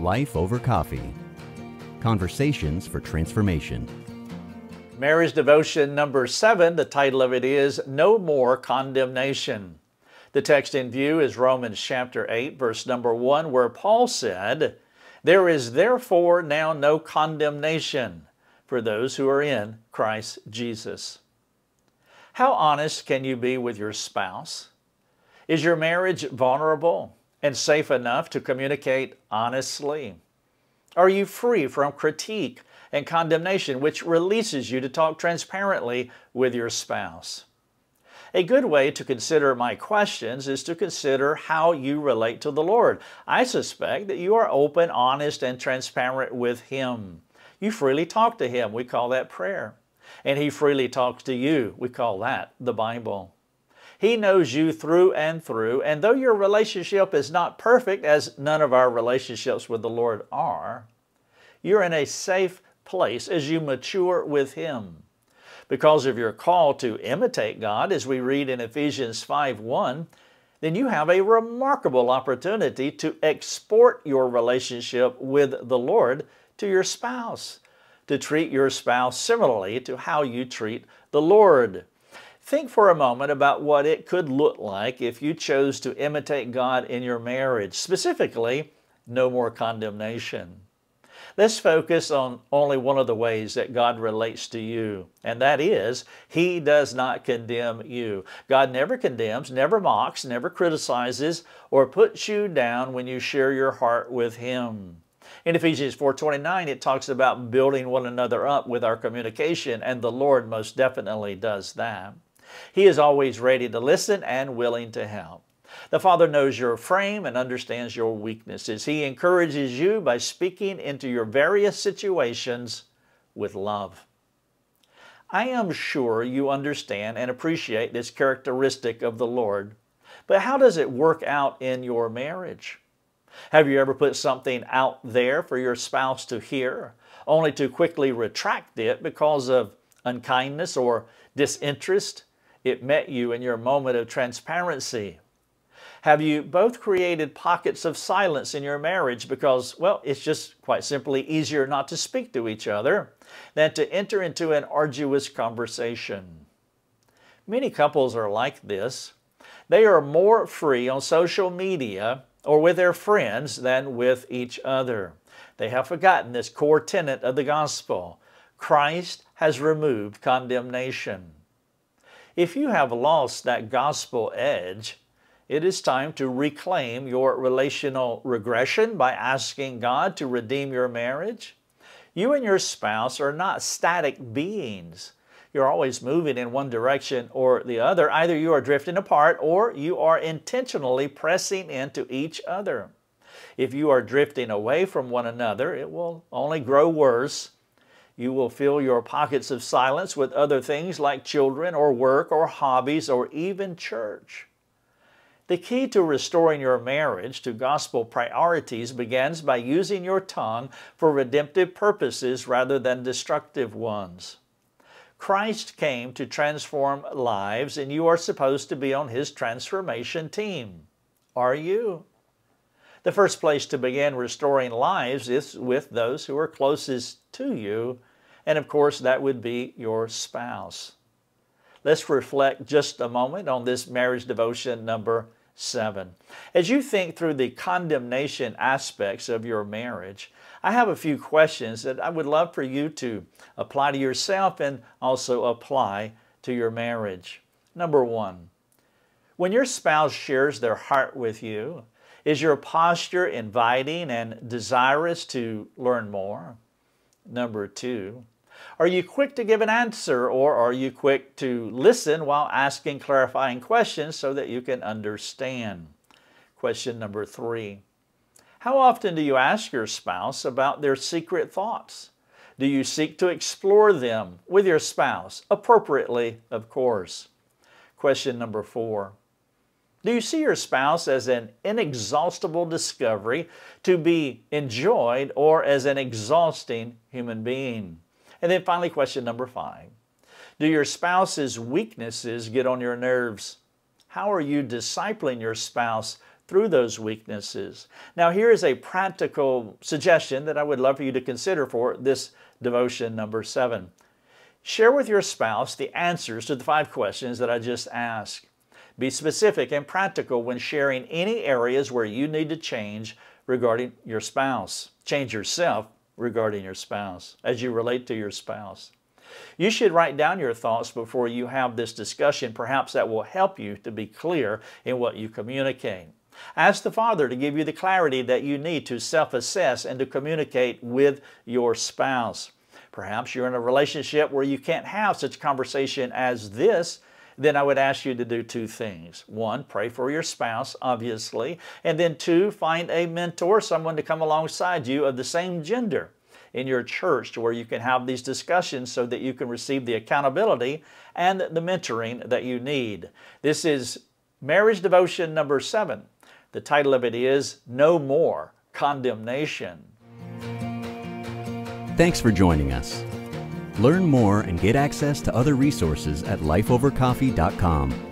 Life Over Coffee. Conversations for Transformation. Marriage devotion number 7, the title of it is No More Condemnation. The text in view is Romans chapter 8, verse number 1, where Paul said, "There is therefore now no condemnation for those who are in Christ Jesus." How honest can you be with your spouse? Is your marriage vulnerable and safe enough to communicate honestly? Are you free from critique and condemnation, which releases you to talk transparently with your spouse? A good way to consider my questions is to consider how you relate to the Lord. I suspect that you are open, honest, and transparent with Him. You freely talk to Him. We call that prayer. And He freely talks to you. We call that the Bible. He knows you through, and though your relationship is not perfect, as none of our relationships with the Lord are, you're in a safe place as you mature with Him. Because of your call to imitate God, as we read in Ephesians 5:1, then you have a remarkable opportunity to export your relationship with the Lord to your spouse, to treat your spouse similarly to how you treat the Lord. Think for a moment about what it could look like if you chose to imitate God in your marriage, specifically, no more condemnation. Let's focus on only one of the ways that God relates to you, and that is, He does not condemn you. God never condemns, never mocks, never criticizes, or puts you down when you share your heart with Him. In Ephesians 4:29, it talks about building one another up with our communication, and the Lord most definitely does that. He is always ready to listen and willing to help. The Father knows your frame and understands your weaknesses. He encourages you by speaking into your various situations with love. I am sure you understand and appreciate this characteristic of the Lord, but how does it work out in your marriage? Have you ever put something out there for your spouse to hear, only to quickly retract it because of unkindness or disinterest? It met you in your moment of transparency. Have you both created pockets of silence in your marriage because, well, it's just quite simply easier not to speak to each other than to enter into an arduous conversation? Many couples are like this. They are more free on social media or with their friends than with each other. They have forgotten this core tenet of the gospel. Christ has removed condemnation. If you have lost that gospel edge, it is time to reclaim your relational regression by asking God to redeem your marriage. You and your spouse are not static beings. You're always moving in one direction or the other. Either you are drifting apart or you are intentionally pressing into each other. If you are drifting away from one another, it will only grow worse. You will fill your pockets of silence with other things like children or work or hobbies or even church. The key to restoring your marriage to gospel priorities begins by using your tongue for redemptive purposes rather than destructive ones. Christ came to transform lives, and you are supposed to be on His transformation team. Are you? The first place to begin restoring lives is with those who are closest to you, and of course that would be your spouse. Let's reflect just a moment on this marriage devotion number 7. As you think through the condemnation aspects of your marriage, I have a few questions that I would love for you to apply to yourself and also apply to your marriage. Number 1, when your spouse shares their heart with you, is your posture inviting and desirous to learn more? Number 2, are you quick to give an answer, or are you quick to listen while asking clarifying questions so that you can understand? Question number 3, how often do you ask your spouse about their secret thoughts? Do you seek to explore them with your spouse, appropriately, of course? Question number 4, do you see your spouse as an inexhaustible discovery to be enjoyed or as an exhausting human being? And then finally, question number 5. Do your spouse's weaknesses get on your nerves? How are you discipling your spouse through those weaknesses. Now, here is a practical suggestion that I would love for you to consider for this devotion number 7. Share with your spouse the answers to the 5 questions that I just asked. Be specific and practical when sharing any areas where you need to change regarding your spouse. Change yourself regarding your spouse as you relate to your spouse. You should write down your thoughts before you have this discussion. Perhaps that will help you to be clear in what you communicate. Ask the Father to give you the clarity that you need to self-assess and to communicate with your spouse. Perhaps you're in a relationship where you can't have such a conversation as this. Then I would ask you to do 2 things. 1, pray for your spouse, obviously. And then 2, find a mentor, someone to come alongside you of the same gender in your church to where you can have these discussions so that you can receive the accountability and the mentoring that you need. This is Marriage Devotion number 7. The title of it is No More Condemnation. Thanks for joining us. Learn more and get access to other resources at lifeovercoffee.com.